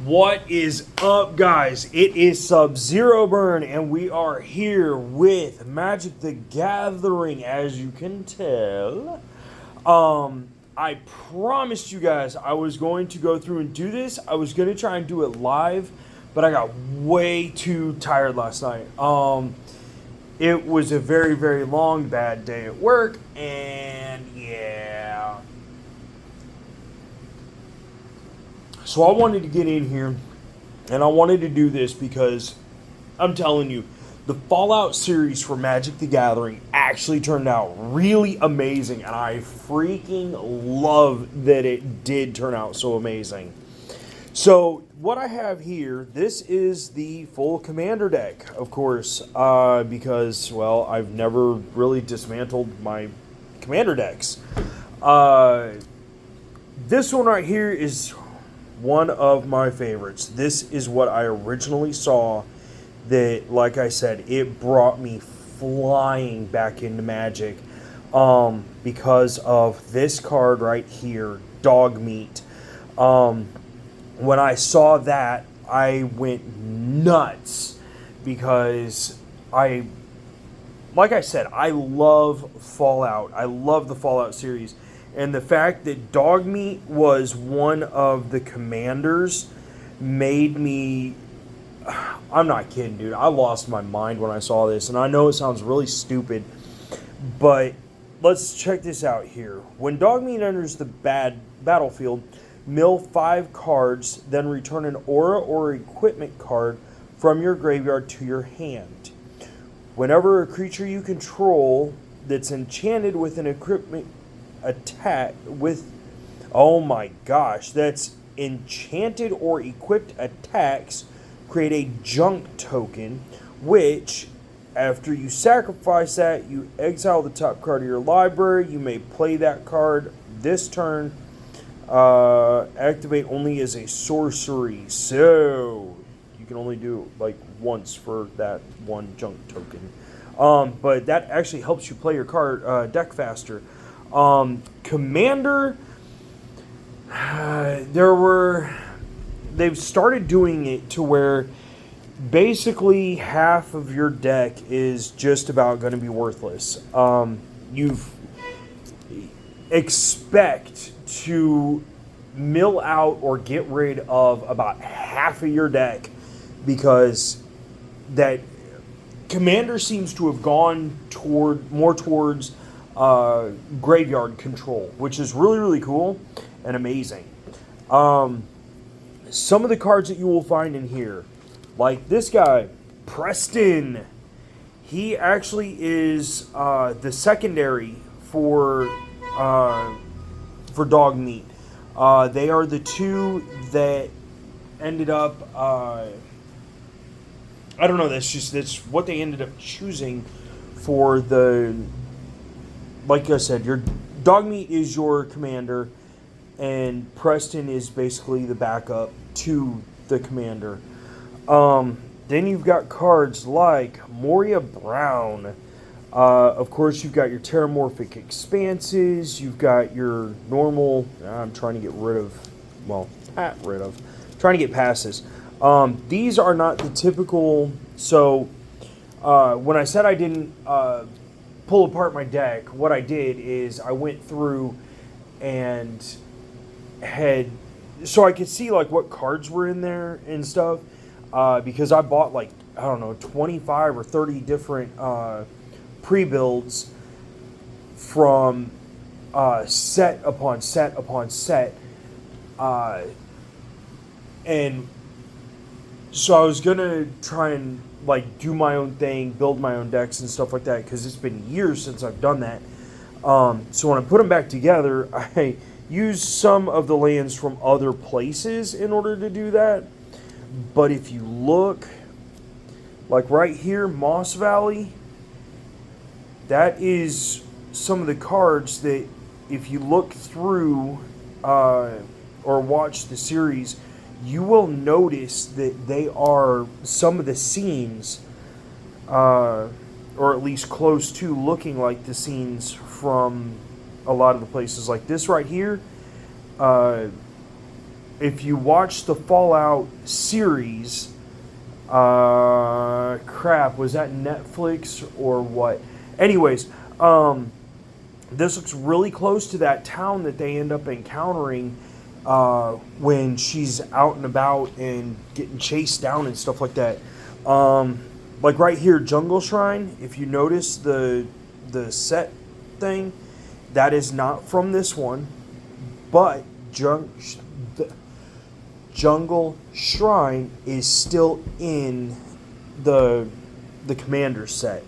What is up, guys? It is Subzeroburn, and we are here with Magic the Gathering, as you can tell. I promised you guys I was going to go through and do this. I was going to try and do it live, but I got way too tired last night. It was a very, very long, bad day at work, and yeah. So I wanted to get in here, and I wanted to do this because I'm telling you, the Fallout series for Magic the Gathering actually turned out really amazing, and I freaking love that it did turn out so amazing. So what I have here, this is the full Commander deck, of course, because, well, I've never really dismantled my Commander decks. This one right here is one of my favorites. This is what I originally saw that, like I said, it brought me flying back into Magic because of this card right here, Dogmeat. When I saw that, I went nuts because like I said, I love Fallout. I love the Fallout series. And the fact that Dogmeat was one of the commanders made me... I'm not kidding, dude. I lost my mind when I saw this. And I know it sounds really stupid, but let's check this out here. When Dogmeat enters the battlefield, mill 5 cards, then return an aura or equipment card from your graveyard to your hand. Whenever a creature you control that's enchanted with an equipment attack with, oh my gosh, that's enchanted or equipped attacks, create a junk token, which after you sacrifice that, you exile the top card of your library. You may play that card this turn. Activate only as a sorcery, so you can only do it like once for that one junk token. But that actually helps you play your card deck faster. Commander, they've started doing it to where basically half of your deck is just about going to be worthless. You've expect to mill out or get rid of about half of your deck because that Commander seems to have gone more towards graveyard control, which is really, really cool and amazing. Some of the cards that you will find in here, like this guy, Preston, he actually is the secondary for Dogmeat. They are the two that ended up, I don't know, that's what they ended up choosing for the, like I said, your Dogmeat is your commander, and Preston is basically the backup to the commander. Then you've got cards like Moria Brown. Of course, you've got your Terramorphic Expanses. You've got your normal... I'm trying to get rid of... Well, trying to get past this. These are not the typical... So, when I said I didn't pull apart my deck, what I did is I went through and had... So I could see, like, what cards were in there and stuff. Because I bought, like, I don't know, 25 or 30 different... pre-builds from set upon set upon set, and so I was gonna try and like do my own thing, build my own decks and stuff like that, because it's been years since I've done that. So when I put them back together, I used some of the lands from other places in order to do that. But if you look, like right here, Moss Valley, that is some of the cards that if you look through or watch the series, you will notice that they are some of the scenes, or at least close to looking like the scenes from a lot of the places. Like this right here, if you watch the Fallout series, crap, was that Netflix or what? Anyways, this looks really close to that town that they end up encountering when she's out and about and getting chased down and stuff like that. Like right here, Jungle Shrine, if you notice the set thing, that is not from this one, but the Jungle Shrine is still in the Commander set.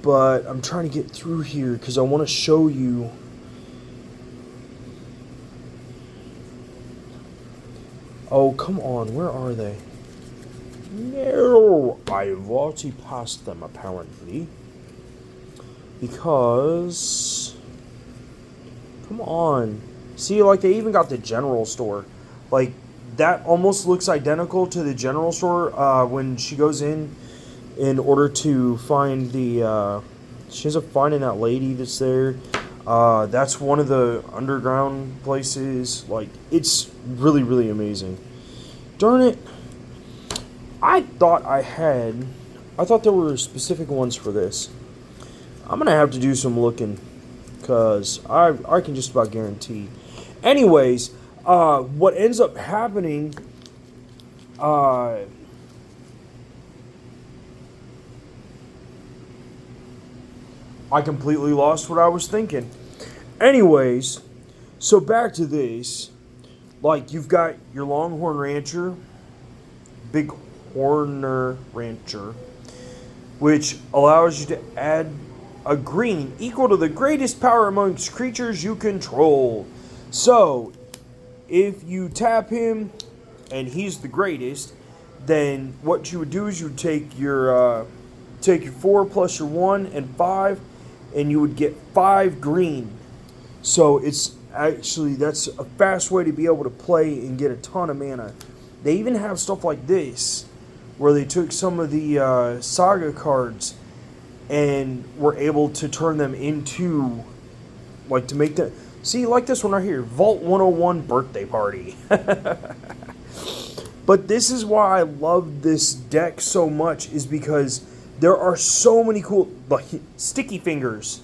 But I'm trying to get through here because I want to show you. Oh, come on. Where are they? No, I've already passed them, apparently. Because... Come on. See, like, they even got the general store. Like, that almost looks identical to the general store when she goes in order to find the... she ends up finding that lady that's there. That's one of the underground places. Like, it's really, really amazing. Darn it. I thought there were specific ones for this. I'm going to have to do some looking. Because I can just about guarantee. Anyways, what ends up happening... I completely lost what I was thinking. Anyways, so back to this. Like, you've got your Longhorn Rancher, Big Horner Rancher, which allows you to add a green equal to the greatest power amongst creatures you control. So, if you tap him and he's the greatest, then what you would do is you would take your 4 plus your 1 and 5, and you would get 5 green. So it's actually, that's a fast way to be able to play and get a ton of mana. They even have stuff like this, where they took some of the Saga cards and were able to turn them into, like, to make them... See, like this one right here, Vault 101 Birthday Party. But this is why I love this deck so much, is because there are so many cool... Like, Sticky Fingers.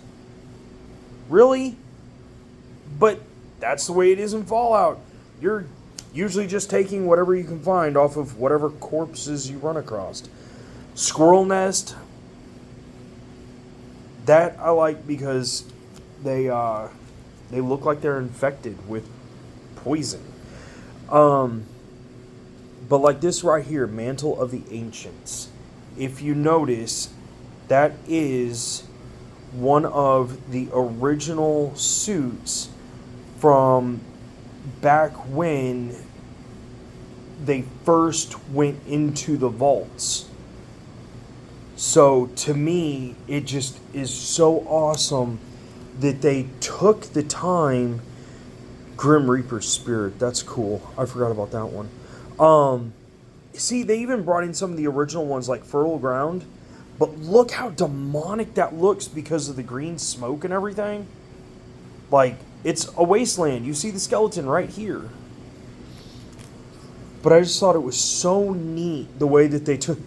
Really? But that's the way it is in Fallout. You're usually just taking whatever you can find off of whatever corpses you run across. Squirrel Nest. That I like because they look like they're infected with poison. But like this right here, Mantle of the Ancients. If you notice, that is one of the original suits from back when they first went into the vaults. So to me, it just is so awesome that they took the time. Grim Reaper's Spirit, that's cool. I forgot about that one. See, they even brought in some of the original ones like Fertile Ground. But look how demonic that looks because of the green smoke and everything. Like, it's a wasteland. You see the skeleton right here. But I just thought it was so neat the way that they took...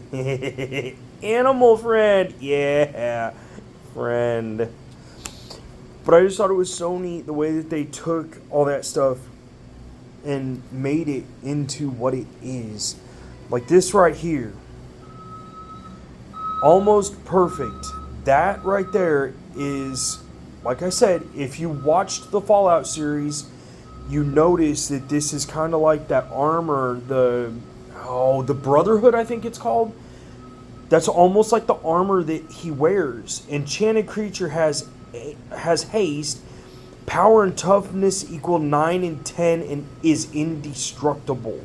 Animal friend! Yeah, friend. But I just thought it was so neat the way that they took all that stuff and made it into what it is. Like this right here. Almost perfect. That right there is, like I said, if you watched the Fallout series, you notice that this is kind of like that armor, the Brotherhood, I think it's called. That's almost like the armor that he wears. Enchanted creature has haste, power and toughness equal 9 and 10, and is indestructible.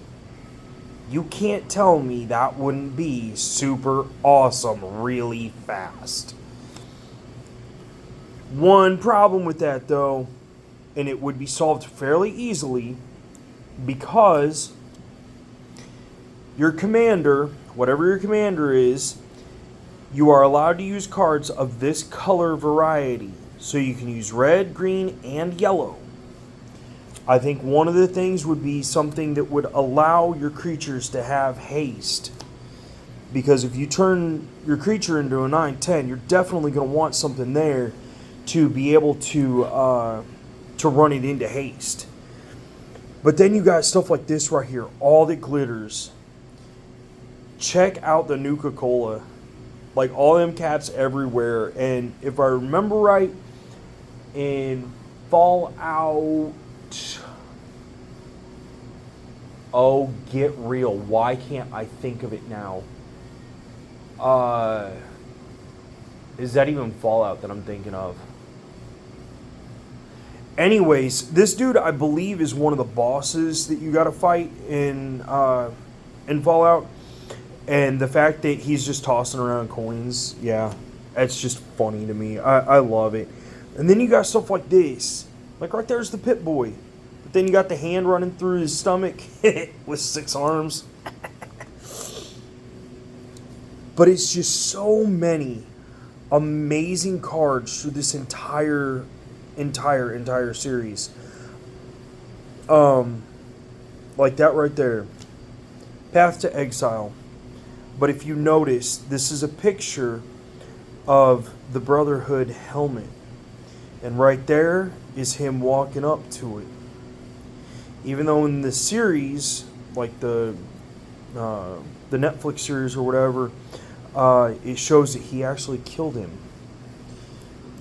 You can't tell me that wouldn't be super awesome really fast. One problem with that, though, and it would be solved fairly easily, because your commander, whatever your commander is, you are allowed to use cards of this color variety. So you can use red, green, and yellow. I think one of the things would be something that would allow your creatures to have haste. Because if you turn your creature into a 9/10, you're definitely going to want something there to be able to run it into haste. But then you got stuff like this right here, all that glitters. Check out the Nuka-Cola. Like, all them caps everywhere. And if I remember right, in Fallout... Oh, get real. Why can't I think of it now? Is that even Fallout that I'm thinking of? Anyways, this dude, I believe, is one of the bosses that you got to fight in Fallout. And the fact that he's just tossing around coins, yeah, that's just funny to me. I love it. And then you got stuff like this. Like, right there's the Pit Boy. But then you got the hand running through his stomach with 6 arms. But it's just so many amazing cards through this entire series. Like that right there. Path to Exile. But if you notice, this is a picture of the Brotherhood helmet. And right there is him walking up to it. Even though in the series, like the Netflix series or whatever, it shows that he actually killed him.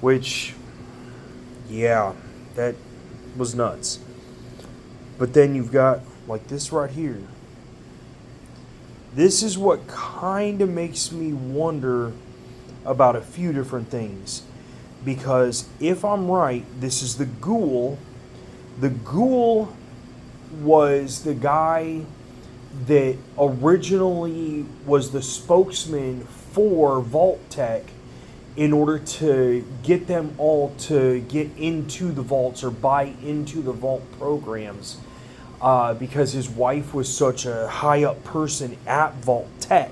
Which, yeah, that was nuts. But then you've got, like, this right here. This is what kind of makes me wonder about a few different things. Because if I'm right, this is the Ghoul. The Ghoul was the guy that originally was the spokesman for Vault Tech in order to get them all to get into the vaults or buy into the vault programs, because his wife was such a high up person at Vault Tech.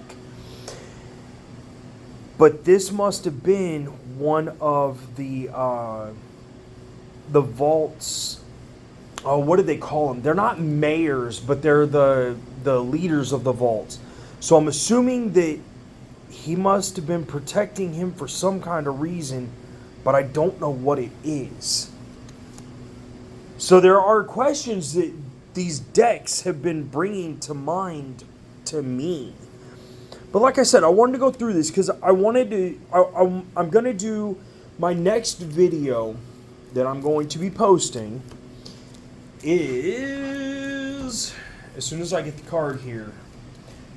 But this must have been one of the vaults. Oh, what do they call them? They're not mayors, but they're the leaders of the vaults. So I'm assuming that he must have been protecting him for some kind of reason, but I don't know what it is. So there are questions that these decks have been bringing to mind to me. But like I said, I wanted to go through this because I wanted to. I'm going to do my next video that I'm going to be posting is as soon as I get the card here.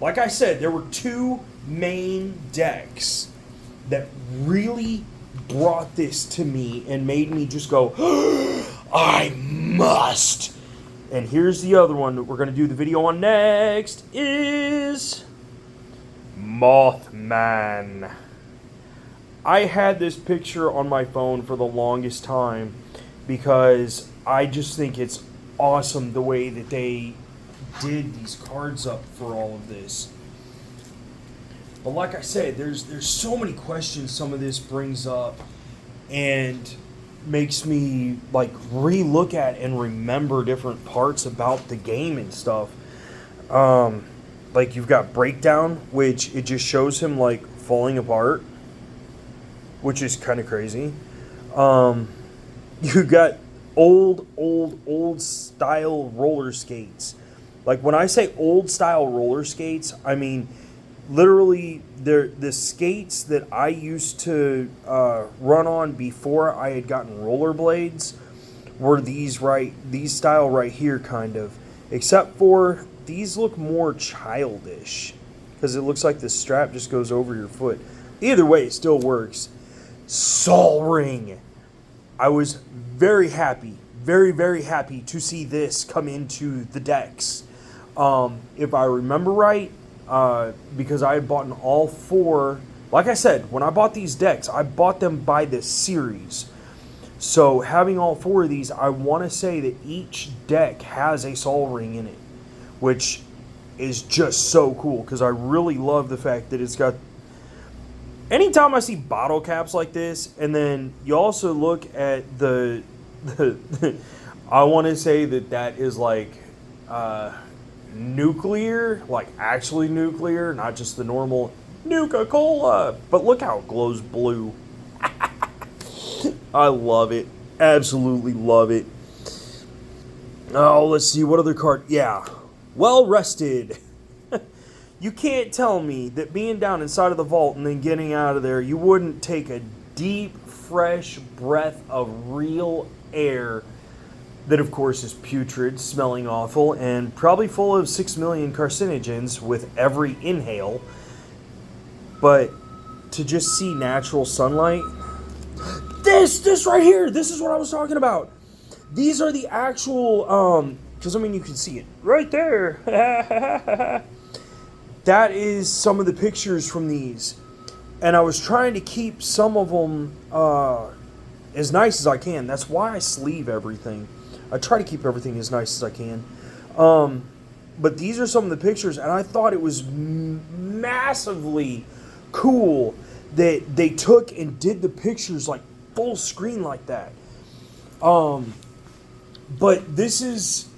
Like I said, there were 2 main decks that really brought this to me and made me just go, I must. And here's the other one that we're going to do the video on next is Mothman. I had this picture on my phone for the longest time because I just think it's awesome the way that they did these cards up for all of this. But like I said, there's so many questions some of this brings up and makes me like re-look at and remember different parts about the game and stuff. Like you've got Breakdown, which it just shows him like falling apart, which is kind of crazy. You got old style roller skates. Like when I say old style roller skates, I mean literally they're the skates that I used to run on before I had gotten rollerblades were these style right here kind of, except for these look more childish because it looks like the strap just goes over your foot. Either way, it still works. Sol Ring. I was very happy, very happy to see this come into the decks. If I remember right, because I had bought all 4. Like I said, when I bought these decks, I bought them by the series. So having all 4 of these, I want to say that each deck has a Sol Ring in it, which is just so cool because I really love the fact that it's got. Anytime I see bottle caps like this, and then you also look at the I want to say that that is like nuclear, like actually nuclear, not just the normal Nuka-Cola. But look how it glows blue. I love it. Absolutely love it. Oh, let's see. What other card? Yeah. Well rested. You can't tell me that being down inside of the vault and then getting out of there, you wouldn't take a deep, fresh breath of real air that, of course, is putrid, smelling awful, and probably full of 6 million carcinogens with every inhale. But to just see natural sunlight, this right here, this is what I was talking about. These are the actual, because I mean, you can see it right there. That is some of the pictures from these. And I was trying to keep some of them as nice as I can. That's why I sleeve everything. I try to keep everything as nice as I can. But these are some of the pictures, and I thought it was massively cool that they took and did the pictures like full screen like that. But this is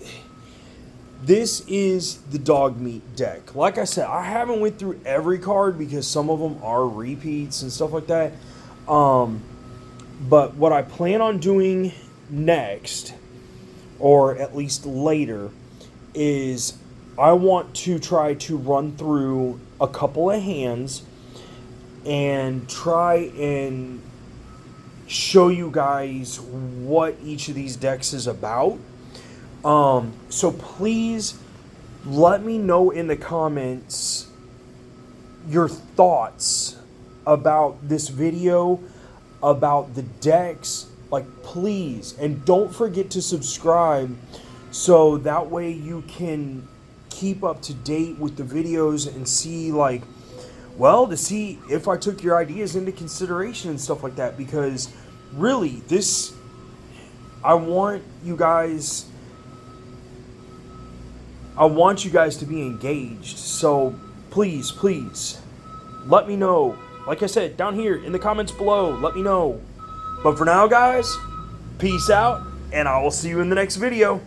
the Dogmeat deck. Like I said, I haven't went through every card because some of them are repeats and stuff like that. But what I plan on doing next, or at least later, is I want to try to run through a couple of hands and try and show you guys what each of these decks is about. So please let me know in the comments your thoughts about this video, about the decks. Like, please, and don't forget to subscribe so that way you can keep up to date with the videos and see, like, well, to see if I took your ideas into consideration and stuff like that, because really, I want you guys to be engaged. So please let me know. Like I said, down here in the comments below, let me know. But for now, guys, peace out, and I will see you in the next video.